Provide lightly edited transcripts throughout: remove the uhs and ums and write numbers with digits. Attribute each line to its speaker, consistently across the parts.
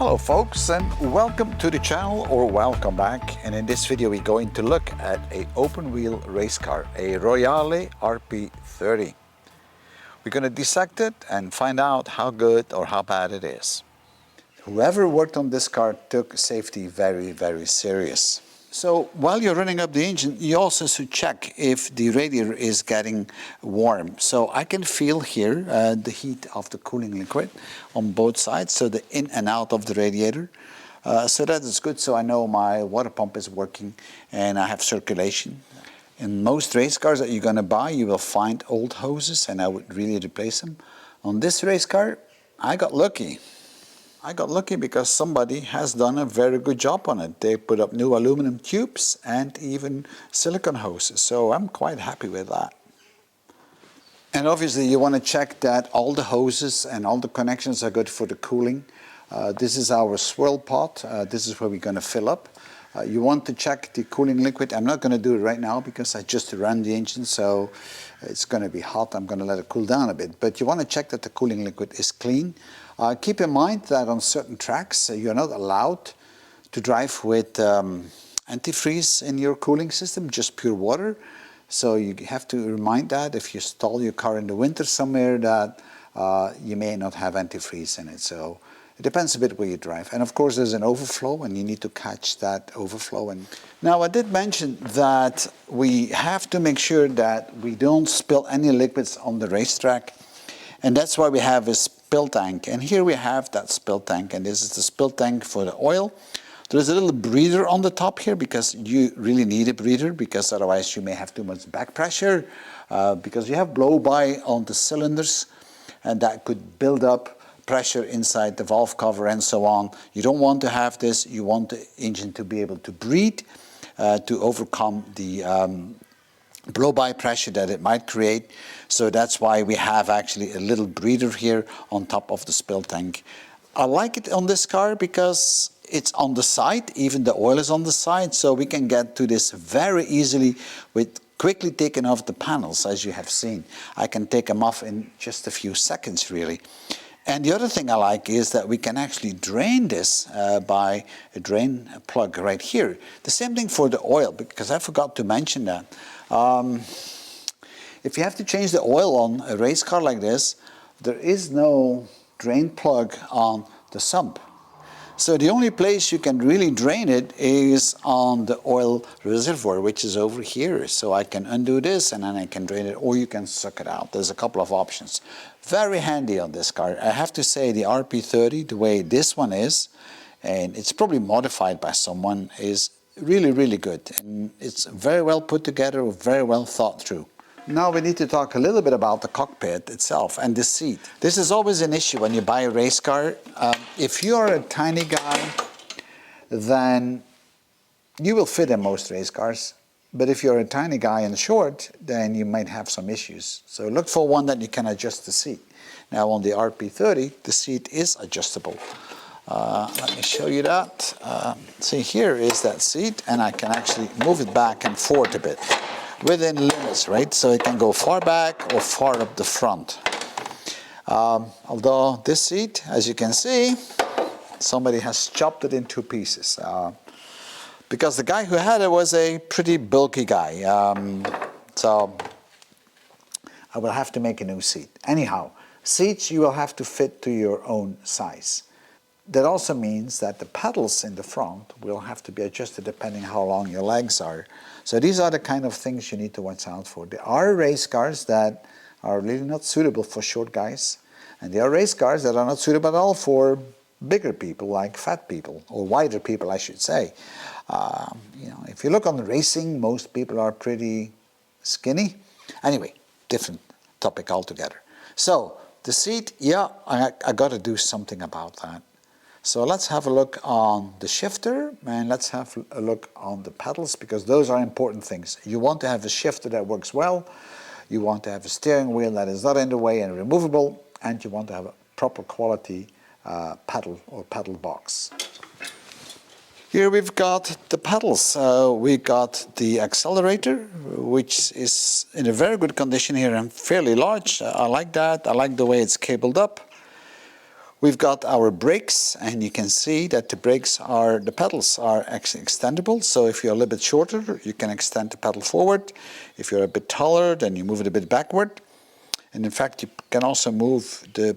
Speaker 1: Hello folks, and welcome to the channel, or welcome back. And in this video we're going to look at a open wheel race car, a Royale RP30. We're going to dissect it and find out how good or how bad it is. Whoever worked on this car took safety very serious. So while you're running up the engine, you also should check if the radiator is getting warm. So I can feel here the heat of the cooling liquid on both sides, so the in and out of the radiator. So that is good, so I know my water pump is working and I have circulation. In most race cars that you're going to buy, you will find old hoses, and I would really replace them. On this race car, I got lucky. Because somebody has done a very good job on it. They put up new aluminum tubes and even silicone hoses, so I'm quite happy with that. And obviously you want to check that all the hoses and all the connections are good for the cooling. This is our swirl pot. This is where we're going to fill up. You want to check the cooling liquid. I'm not going to do it right now because I just ran the engine, so it's going to be hot. I'm going to let it cool down a bit. But you want to check that the cooling liquid is clean. Keep in mind that on certain tracks you're not allowed to drive with antifreeze in your cooling system, just pure water. So you have to remind that if you stall your car in the winter somewhere that you may not have antifreeze in it. So it depends a bit where you drive. And of course there's an overflow and you need to catch that overflow. And now I did mention that we have to make sure that we don't spill any liquids on the racetrack. And that's why we have a spill tank. And here we have that spill tank, and this is the spill tank for the oil. There's a little breather on the top here because you really need a breather, because otherwise you may have too much back pressure because you have blow-by on the cylinders, and that could build up pressure inside the valve cover and so on. You don't want to have this. You want the engine to be able to breathe to overcome the blow-by pressure that it might create. So that's why we have actually a little breather here on top of the spill tank. I like it on this car because it's on the side, even the oil is on the side, so we can get to this very easily with quickly taking off the panels, as you have seen. I can take them off in just a few seconds really. And the other thing I like is that we can actually drain this by a drain plug right here. The same thing for the oil, because I forgot to mention that. If you have to change the oil on a race car like this, there is no drain plug on the sump. So the only place you can really drain it is on the oil reservoir, which is over here. So I can undo this and then I can drain it, or you can suck it out. There's a couple of options. Very handy on this car. I have to say the RP30, the way this one is, and it's probably modified by someone, is really good. And it's very well put together, very well thought through. Now we need to talk a little bit about the cockpit itself and the seat. This is always an issue when you buy a race car. If you are a tiny guy, then you will fit in most race cars. But if you're a tiny guy and short, then you might have some issues. So look for one that you can adjust the seat. Now on the RP30, the seat is adjustable. Let me show you that. See, here is that seat, and I can actually move it back and forth a bit within limits, right? So it can go far back or far up the front. Although this seat, as you can see, somebody has chopped it in two pieces. Because the guy who had it was a pretty bulky guy. So I will have to make a new seat. Anyhow, seats you will have to fit to your own size. That also means that the pedals in the front will have to be adjusted depending how long your legs are. So these are the kind of things you need to watch out for. There are race cars that are really not suitable for short guys, and there are race cars that are not suitable at all for bigger people, like fat people, or wider people I should say. You know, if you look on the racing, most people are pretty skinny. Anyway, different topic altogether. So the seat, yeah, I got to do something about that. So let's have a look on the shifter, and let's have a look on the pedals, because those are important things. You want to have a shifter that works well, you want to have a steering wheel that is not in the way and removable, and you want to have a proper quality pedal or pedal box. Here we've got the pedals. We got the accelerator, which is in a very good condition here and fairly large. I like that. I like the way it's cabled up. We've got our brakes, and you can see that the pedals are actually extendable. So if you're a little bit shorter, you can extend the pedal forward. If you're a bit taller, then you move it a bit backward. And in fact, you can also move the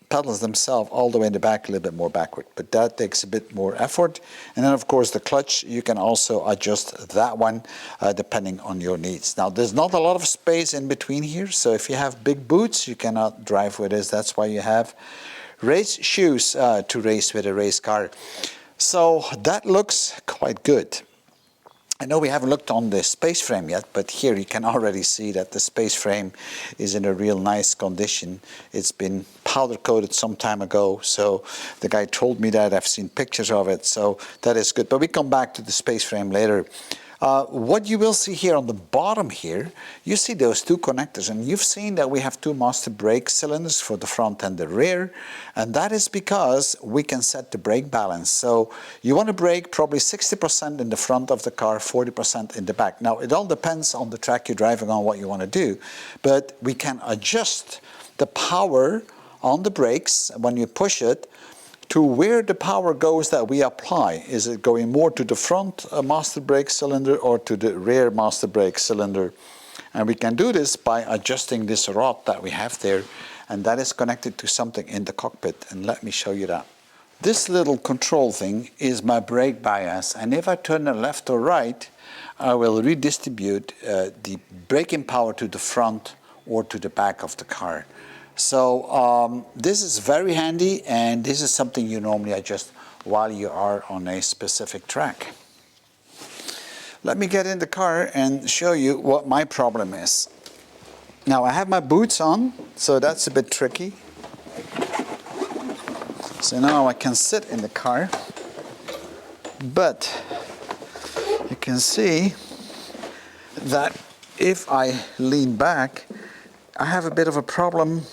Speaker 1: pedals themselves all the way in the back a little bit more backward. But that takes a bit more effort. And then of course the clutch, you can also adjust that one depending on your needs. Now there's not a lot of space in between here. So if you have big boots, you cannot drive with this. That's why you have race shoes to race with a race car. So that looks quite good. I know we haven't looked on the space frame yet, but here you can already see that the space frame is in a real nice condition. It's been powder coated some time ago, so the guy told me that. I've seen pictures of it, so that is good. But we come back to the space frame later. What you will see here on the bottom here, you see those two connectors, and you've seen that we have two master brake cylinders for the front and the rear, and that is because we can set the brake balance. So you want to brake probably 60% in the front of the car, 40% in the back. Now it all depends on the track you're driving on, what you want to do, but we can adjust the power on the brakes when you push it to where the power goes that we apply. Is it going more to the front master brake cylinder or to the rear master brake cylinder? And we can do this by adjusting this rod that we have there, and that is connected to something in the cockpit, and let me show you that. This little control thing is my brake bias, and if I turn it left or right, I will redistribute the braking power to the front or to the back of the car. So this is very handy, and this is something you normally adjust while you are on a specific track. Let me get in the car and show you what my problem is. Now I have my boots on, so that's a bit tricky. So now I can sit in the car, but you can see that if I lean back, I have a bit of a problem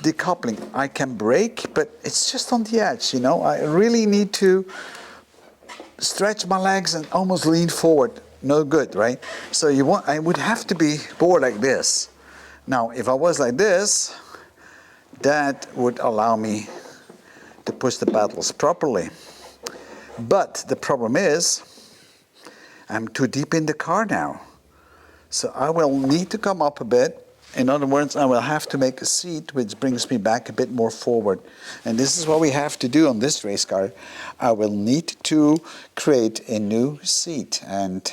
Speaker 1: decoupling. I can brake, but it's just on the edge, you know. I really need to stretch my legs and almost lean forward. No good, right? So I would have to be more like this. Now, if I was like this, that would allow me to push the pedals properly. But the problem is, I'm too deep in the car now. So I will need to come up a bit. In other words, I will have to make a seat which brings me back a bit more forward. And this is what we have to do on this race car. I will need to create a new seat. And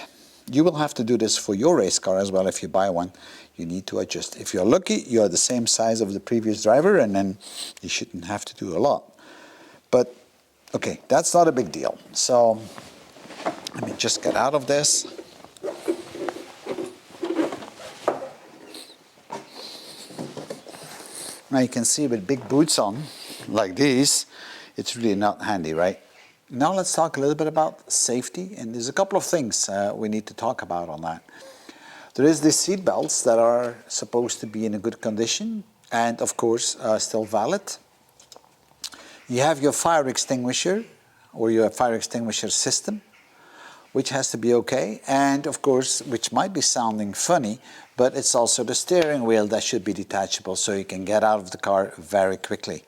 Speaker 1: you will have to do this for your race car as well if you buy one. You need to adjust. If you're lucky, you're the same size of the previous driver, and then you shouldn't have to do a lot. But, okay, that's not a big deal. So, let me just get out of this. Now you can see with big boots on, like these, it's really not handy, right? Now let's talk a little bit about safety, and there's a couple of things we need to talk about on that. There is the seat belts that are supposed to be in a good condition, and of course still valid. You have your fire extinguisher, or your fire extinguisher system, which has to be okay, and of course, which might be sounding funny, but it's also the steering wheel that should be detachable so you can get out of the car very quickly.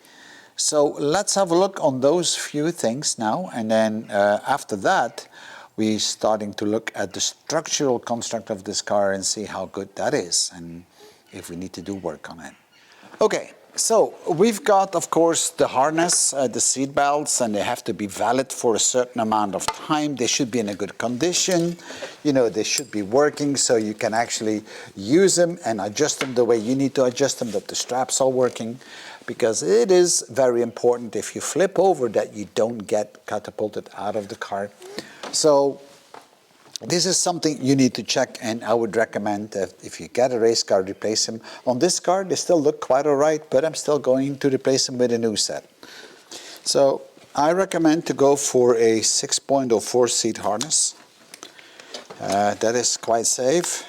Speaker 1: So let's have a look on those few things now, and then after that, we're starting to look at the structural construct of this car and see how good that is, and if we need to do work on it. Okay. So we've got, of course, the harness, the seat belts, and they have to be valid for a certain amount of time. They should be in a good condition. You know, they should be working so you can actually use them and adjust them the way you need to adjust them, that the straps are working. Because it is very important if you flip over that you don't get catapulted out of the car. So this is something you need to check, and I would recommend that if you get a race car, replace them. On this car, they still look quite all right, but I'm still going to replace them with a new set. So I recommend to go for a 6.04 seat harness. That is quite safe.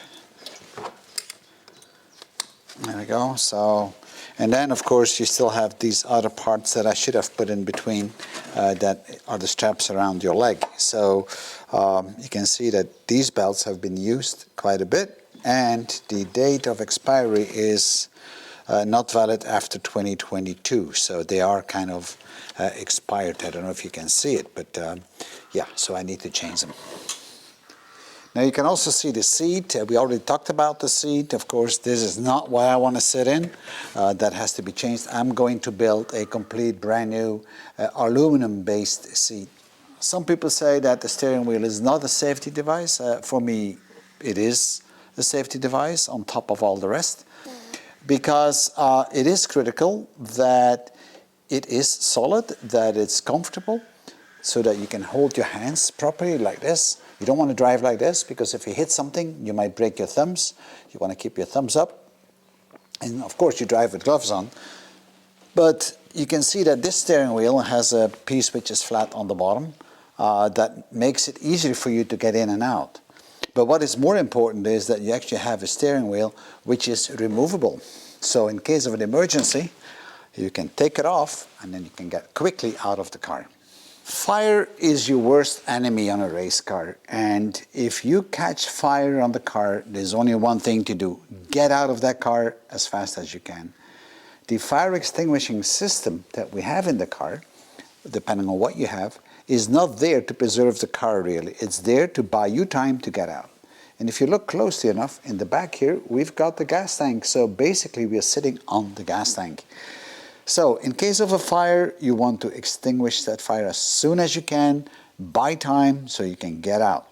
Speaker 1: There we go. So, and then of course you still have these other parts that I should have put in between that are the straps around your leg. So you can see that these belts have been used quite a bit, and the date of expiry is not valid after 2022, so they are kind of expired. I don't know if you can see it, but yeah, so I need to change them. Now you can also see the seat. We already talked about the seat. Of course, this is not what I want to sit in. That has to be changed. I'm going to build a complete brand new aluminum-based seat. Some people say that the steering wheel is not a safety device. For me, it is a safety device on top of all the rest, because it is critical that it is solid, that it's comfortable, so that you can hold your hands properly like this. You don't want to drive like this, because if you hit something, you might break your thumbs. You want to keep your thumbs up. And of course, you drive with gloves on. But you can see that this steering wheel has a piece which is flat on the bottom. That makes it easier for you to get in and out. But what is more important is that you actually have a steering wheel which is removable. So in case of an emergency, you can take it off and then you can get quickly out of the car. Fire is your worst enemy on a race car, and if you catch fire on the car, there's only one thing to do: get out of that car as fast as you can. The fire extinguishing system that we have in the car, depending on what you have, is not there to preserve the car really. It's there to buy you time to get out. And if you look closely enough, in the back here, we've got the gas tank. So basically we are sitting on the gas tank. So in case of a fire, you want to extinguish that fire as soon as you can, buy time so you can get out.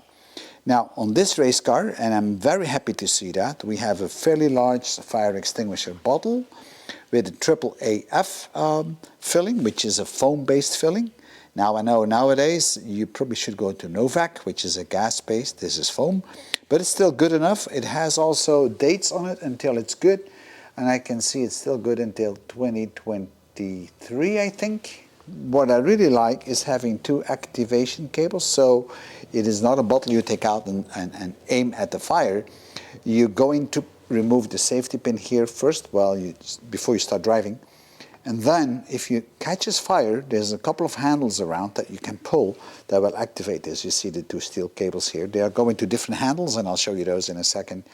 Speaker 1: Now on this race car, and I'm very happy to see that, we have a fairly large fire extinguisher bottle with a AAA filling, which is a foam-based filling. Now I know nowadays you probably should go to Novak, which is a gas-based. This is foam, but it's still good enough. It has also dates on it until it's good. And I can see it's still good until 2023, I think. What I really like is having two activation cables, so it is not a bottle you take out and aim at the fire. You're going to remove the safety pin here first before you start driving. And then if you catches fire, there's a couple of handles around that you can pull that will activate this. You see the two steel cables here. They are going to different handles, and I'll show you those in a second.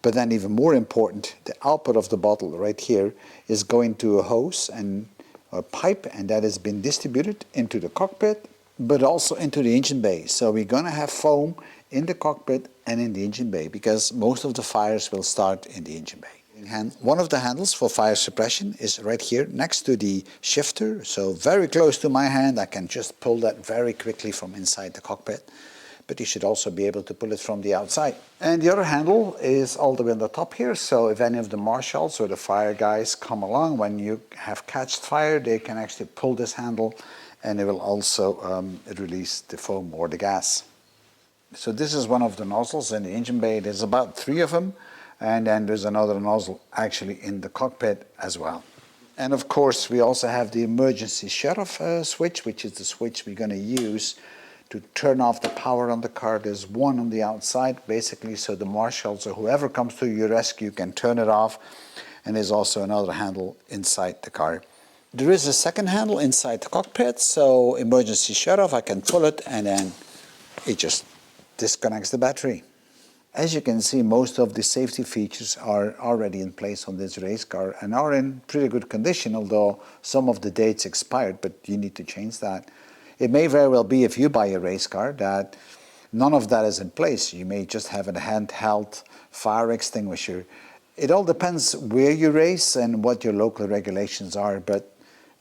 Speaker 1: But then even more important, the output of the bottle right here is going to a hose and a pipe, and that has been distributed into the cockpit, but also into the engine bay. So we're going to have foam in the cockpit and in the engine bay, because most of the fires will start in the engine bay. One of the handles for fire suppression is right here next to the shifter, so very close to my hand. I can just pull that very quickly from inside the cockpit. But you should also be able to pull it from the outside. And the other handle is all the way on the top here, so if any of the marshals or the fire guys come along, when you have catched fire, they can actually pull this handle, and it will also release the foam or the gas. So this is one of the nozzles in the engine bay. There's about 3 of them, and then there's another nozzle actually in the cockpit as well. And of course we also have the emergency shut-off switch, which is the switch we're going to use to turn off the power on the car. There's one on the outside, basically, so the marshals or whoever comes to your rescue can turn it off. And there's also another handle inside the car. There is a second handle inside the cockpit, so emergency shut-off, I can pull it and then it just disconnects the battery. As you can see, most of the safety features are already in place on this race car and are in pretty good condition, although some of the dates expired, but you need to change that. It may very well be, if you buy a race car, that none of that is in place. You may just have a handheld fire extinguisher. It all depends where you race and what your local regulations are, but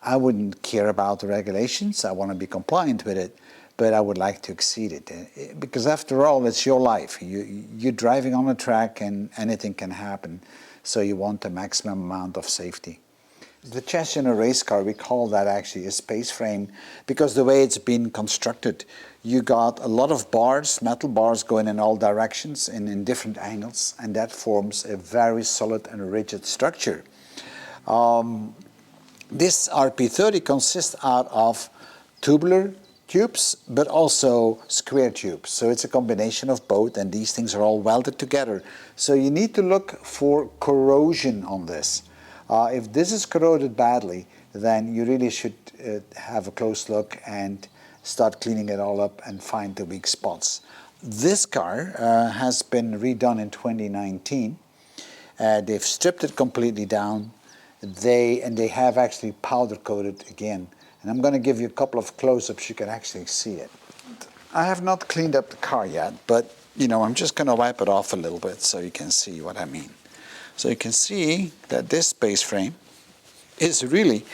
Speaker 1: I wouldn't care about the regulations. I want to be compliant with it, but I would like to exceed it. Because after all, it's your life. You're driving on a track and anything can happen, so you want the maximum amount of safety. The chassis in a race car, we call that actually a space frame, because the way it's been constructed, you got a lot of bars, metal bars going in all directions and in different angles, and that forms a very solid and rigid structure. This RP30 consists out of tubular tubes, but also square tubes. So it's a combination of both, and these things are all welded together. So you need to look for corrosion on this. If this is corroded badly, then you really should have a close look and start cleaning it all up and find the weak spots. This car has been redone in 2019, They've stripped it completely down. They have actually powder coated again. And I'm going to give you a couple of close-ups. You can actually see it. I have not cleaned up the car yet, but you know, I'm just going to wipe it off a little bit so you can see what I mean. So you can see that this space frame is really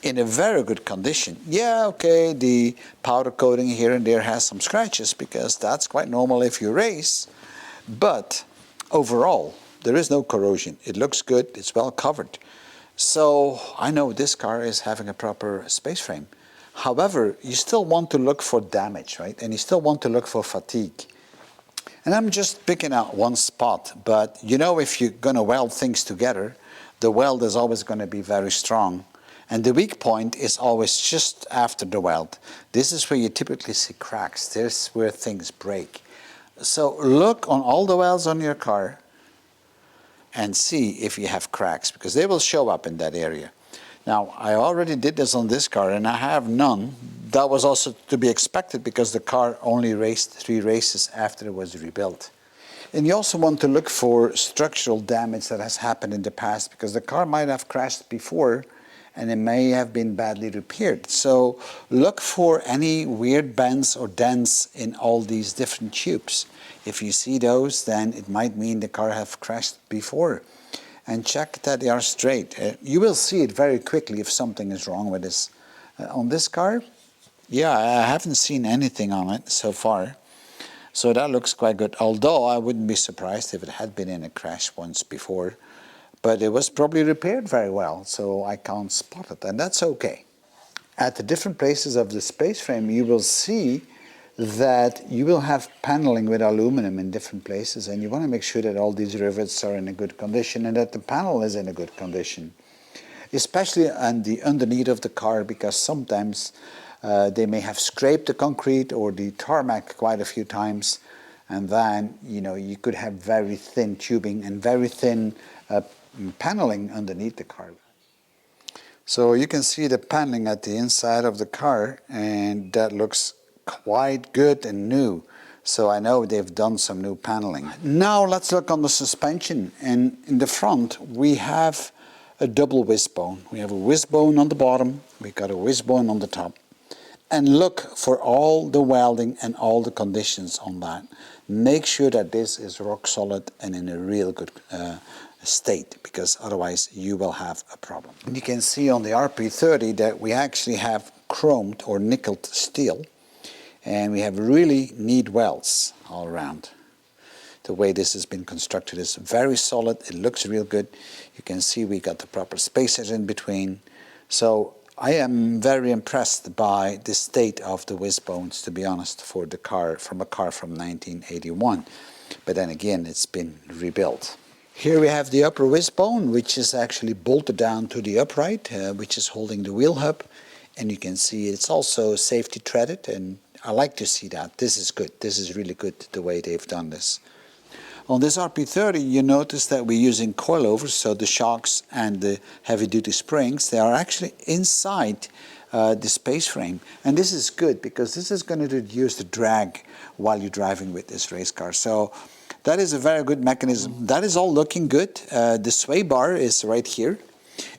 Speaker 1: in a very good condition. Yeah, okay, the powder coating here and there has some scratches because that's quite normal if you race, but overall there is no corrosion. It looks good, it's well covered. So I know this car is having a proper space frame. However, you still want to look for damage, right? And you still want to look for fatigue. And I'm just picking out one spot, but you know, if you're going to weld things together, the weld is always going to be very strong. And the weak point is always just after the weld. This is where you typically see cracks. This is where things break. So look on all the welds on your car and see if you have cracks, because they will show up in that area. Now, I already did this on this car and I have none. That was also to be expected because the car only raced 3 races after it was rebuilt. And you also want to look for structural damage that has happened in the past, because the car might have crashed before and it may have been badly repaired. So look for any weird bends or dents in all these different tubes. If you see those, then it might mean the car have crashed before. And check that they are straight. You will see it very quickly if something is wrong with this. On this car, yeah, I haven't seen anything on it so far. So that looks quite good, although I wouldn't be surprised if it had been in a crash once before. But it was probably repaired very well, so I can't spot it, and that's okay. At the different places of the space frame, you will see that you will have paneling with aluminum in different places, and you want to make sure that all these rivets are in a good condition and that the panel is in a good condition. Especially on the underneath of the car, because sometimes they may have scraped the concrete or the tarmac quite a few times, and then you could have very thin tubing and very thin paneling underneath the car. So you can see the paneling at the inside of the car, and that looks quite good and new. So I know they've done some new paneling. Now let's look on the suspension. And in the front we have a double wishbone. We have a wishbone on the bottom, we've got a wishbone on the top. And look for all the welding and all the conditions on that. Make sure that this is rock solid and in a real good state, because otherwise you will have a problem. And you can see on the RP30 that we actually have chromed or nickeled steel, and we have really neat welds all around. The way this has been constructed is very solid. It looks real good. You can see we got the proper spacers in between. So I am very impressed by the state of the wishbones, to be honest, for the car, from a car from 1981. But then again, it's been rebuilt. Here we have the upper wishbone, which is actually bolted down to the upright, which is holding the wheel hub. And you can see it's also safety threaded, and I like to see that. This is good. This is really good, the way they've done this. On this RP30, you notice that we're using coilovers, so the shocks and the heavy-duty springs, they are actually inside the space frame. And this is good, because this is going to reduce the drag while you're driving with this race car. So that is a very good mechanism. That is all looking good. The sway bar is right here,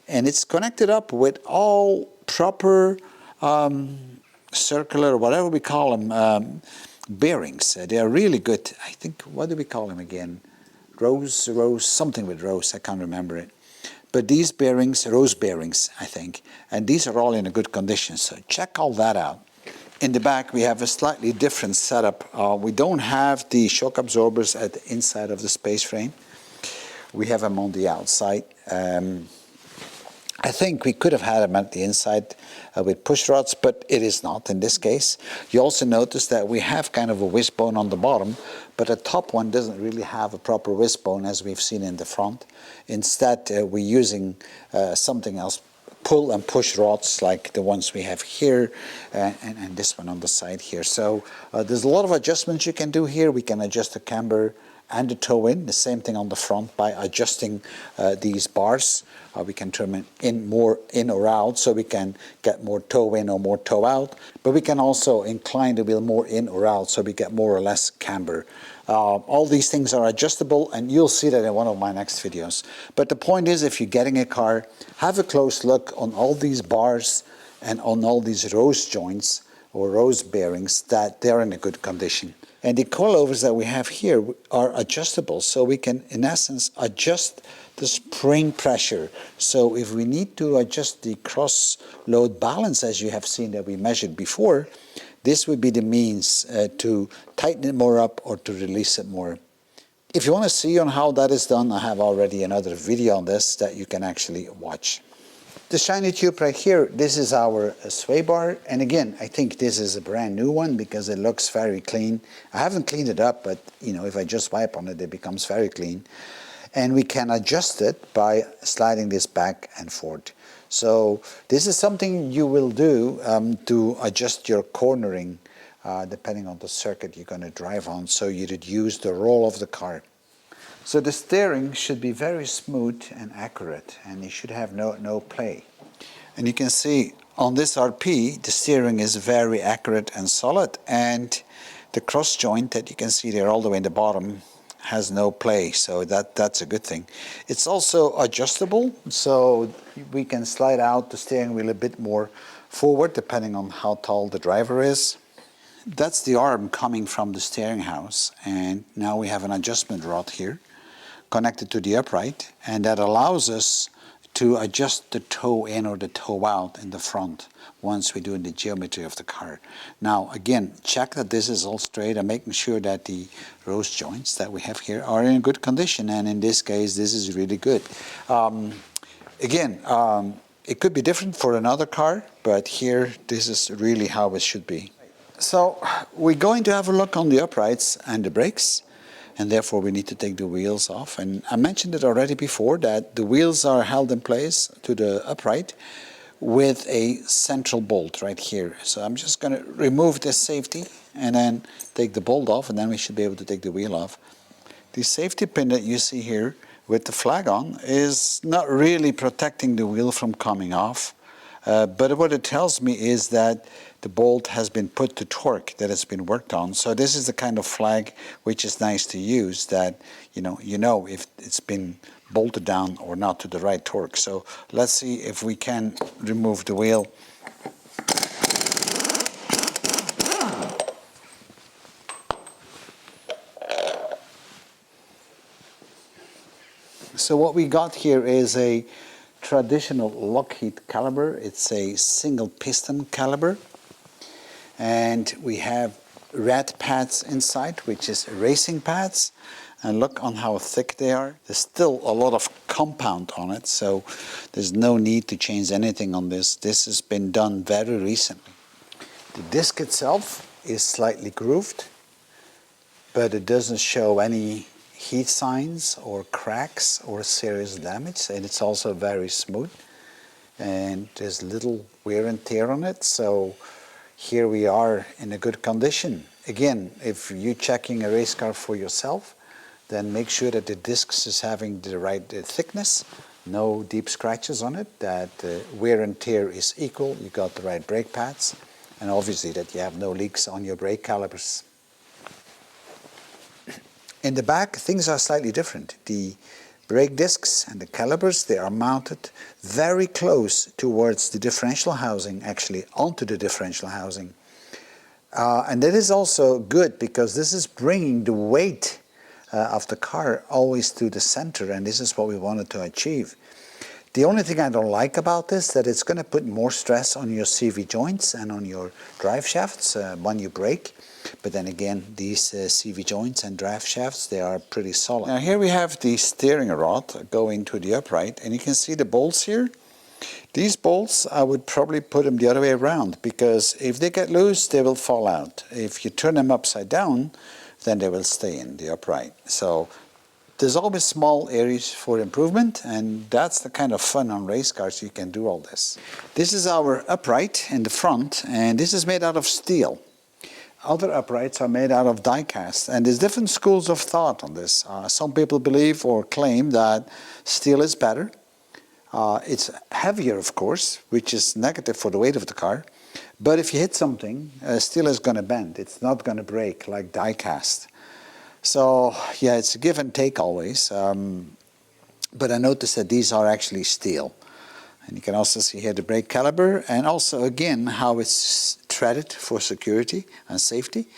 Speaker 1: and it's connected up with all proper circular, whatever we call them, bearings. They are really good. I think, what do we call them again? Rose, something with rose, I can't remember it. But these bearings, rose bearings, I think, and these are all in a good condition, so check all that out. In the back we have a slightly different setup. We don't have the shock absorbers at the inside of the space frame. We have them on the outside. I think we could have had them at the inside with push rods, but it is not in this case. You also notice that we have kind of a wishbone on the bottom, but the top one doesn't really have a proper wishbone as we've seen in the front. Instead, we're using something else, pull and push rods like the ones we have here and this one on the side here. So there's a lot of adjustments you can do here. We can adjust the camber and the toe in. The same thing on the front by adjusting these bars. We can turn it in more in or out, so we can get more toe in or more toe out. But we can also incline the wheel more in or out, so we get more or less camber. All these things are adjustable, and you'll see that in one of my next videos. But the point is, if you're getting a car, have a close look on all these bars and on all these rose joints or rose bearings, that they're in a good condition. And the coilovers that we have here are adjustable, so we can, in essence, adjust the spring pressure. So if we need to adjust the cross load balance, as you have seen that we measured before, this would be the means to tighten it more up or to release it more. If you want to see on how that is done, I have already another video on this that you can actually watch. The shiny tube right here, this is our sway bar, and again, I think this is a brand new one because it looks very clean. I haven't cleaned it up, but you know, if I just wipe on it, it becomes very clean. And we can adjust it by sliding this back and forth. So this is something you will do to adjust your cornering depending on the circuit you're going to drive on, so you reduce the roll of the car. So the steering should be very smooth and accurate, and you should have no play. And you can see on this RP, the steering is very accurate and solid, and the cross joint that you can see there all the way in the bottom has no play, so that's a good thing. It's also adjustable, so we can slide out the steering wheel a bit more forward depending on how tall the driver is. That's the arm coming from the steering house, and now we have an adjustment rod here connected to the upright, and that allows us to adjust the toe in or the toe out in the front once we do the geometry of the car. Now again, check that this is all straight and making sure that the rose joints that we have here are in good condition, and in this case this is really good. It could be different for another car, but here this is really how it should be. So we're going to have a look on the uprights and the brakes, and therefore we need to take the wheels off. And I mentioned it already before that the wheels are held in place to the upright with a central bolt right here. So I'm just going to remove this safety and then take the bolt off, and then we should be able to take the wheel off. The safety pin that you see here with the flag on is not really protecting the wheel from coming off. But what it tells me is that the bolt has been put to torque, that it's been worked on. So this is the kind of flag which is nice to use, that you know if it's been bolted down or not to the right torque. So let's see if we can remove the wheel. So what we got here is a traditional Lockheed caliper. It's a single piston caliper, and we have red pads inside, which is racing pads, and look on how thick they are. There's still a lot of compound on it, so there's no need to change anything on this. This has been done very recently. The disc itself is slightly grooved, but it doesn't show any heat signs or cracks or serious damage, and it's also very smooth, and there's little wear and tear on it, so here we are in a good condition. Again, if you're checking a race car for yourself, then make sure that the discs is having the right thickness, no deep scratches on it, that wear and tear is equal, you got the right brake pads, and obviously that you have no leaks on your brake calipers. In the back, things are slightly different. The brake discs and the calipers, they are mounted very close towards the differential housing, actually onto the differential housing. And that is also good because this is bringing the weight of the car always to the center, and this is what we wanted to achieve. The only thing I don't like about this is that it's going to put more stress on your CV joints and on your drive shafts when you brake. But then again, these CV joints and drive shafts, they are pretty solid. Now here we have the steering rod going to the upright, and you can see the bolts here. These bolts, I would probably put them the other way around, because if they get loose, they will fall out. If you turn them upside down, then they will stay in the upright. So there's always small areas for improvement, and that's the kind of fun on race cars, you can do all this. This is our upright in the front, and this is made out of steel. other uprights are made out of die cast, and there's different schools of thought on this. Some people believe or claim that steel is better. It's heavier, of course, which is negative for the weight of the car. But if you hit something, steel is going to bend. It's not going to break like die cast. So yeah, it's a give and take always. But I noticed that these are actually steel. And you can also see here the brake caliper, and also again how it's threaded for security and safety.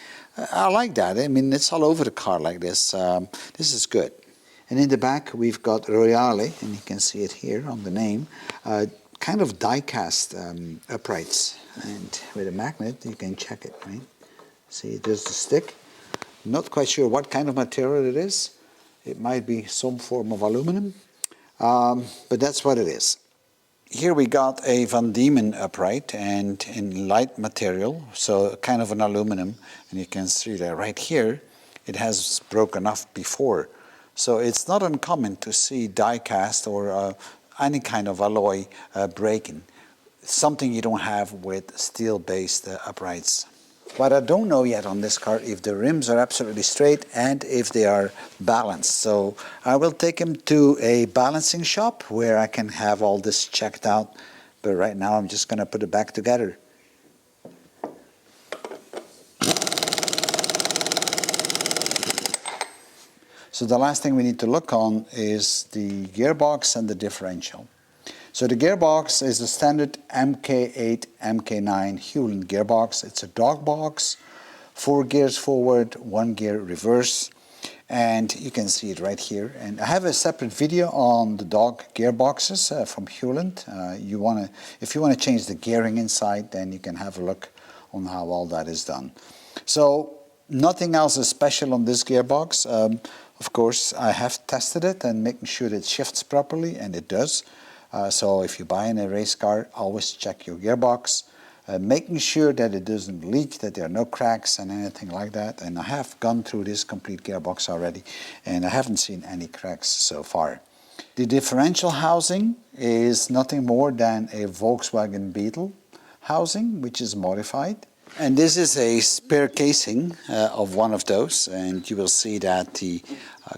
Speaker 1: I like that. I mean, it's all over the car like this. This is good. And in the back we've got Royale, and you can see it here on the name, kind of die cast uprights. And with a magnet you can check it, right? See, there's the stick. Not quite sure what kind of material it is. It might be some form of aluminum, but that's what it is. Here we got a Van Diemen upright, and in light material, so kind of an aluminum, and you can see that right here it has broken off before. So it's not uncommon to see die cast or any kind of alloy breaking. Something you don't have with steel-based uprights. But I don't know yet on this car if the rims are absolutely straight and if they are balanced. So I will take him to a balancing shop where I can have all this checked out. But right now I'm just going to put it back together. So the last thing we need to look on is the gearbox and the differential. So the gearbox is a standard MK8, MK9 Hewland gearbox. It's a dog box, 4 gears forward, 1 gear reverse, and you can see it right here. And I have a separate video on the dog gearboxes from Hewland. If you want to change the gearing inside, then you can have a look on how all that is done. So nothing else is special on this gearbox. Of course, I have tested it and making sure it shifts properly, and it does. So if you buy in a race car, always check your gearbox, making sure that it doesn't leak, that there are no cracks and anything like that. And I have gone through this complete gearbox already, and I haven't seen any cracks so far. The differential housing is nothing more than a Volkswagen Beetle housing, which is modified. And this is a spare casing of one of those, and you will see that the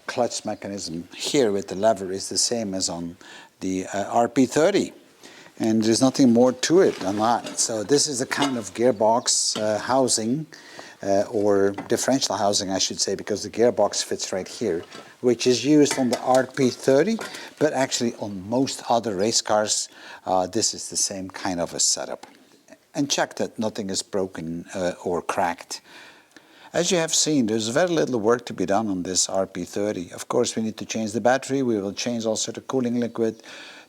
Speaker 1: clutch mechanism here with the lever is the same as on the RP30, and there's nothing more to it than that. So this is the kind of gearbox housing, or differential housing I should say, because the gearbox fits right here, which is used on the RP30, but actually on most other race cars this is the same kind of a setup. And check that nothing is broken or cracked. As you have seen, there's very little work to be done on this RP30. Of course, we need to change the battery. We will change also the cooling liquid,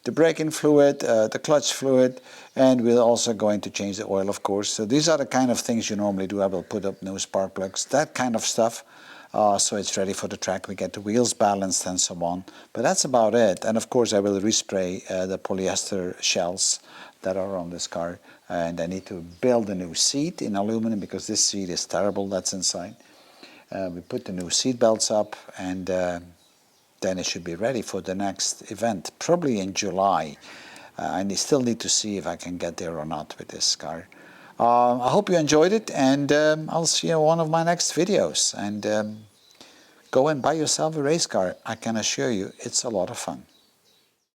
Speaker 1: the braking fluid, the clutch fluid, and we're also going to change the oil, of course. So these are the kind of things you normally do. I will put up new spark plugs, that kind of stuff. So it's ready for the track. We get the wheels balanced and so on. But that's about it. And of course, I will respray the polyester shells that are on this car. And I need to build a new seat in aluminum because this seat is terrible that's inside. We put the new seat belts up, and then it should be ready for the next event, probably in July. I still need to see if I can get there or not with this car. I hope you enjoyed it, and I'll see you in one of my next videos. And go and buy yourself a race car. I can assure you it's a lot of fun.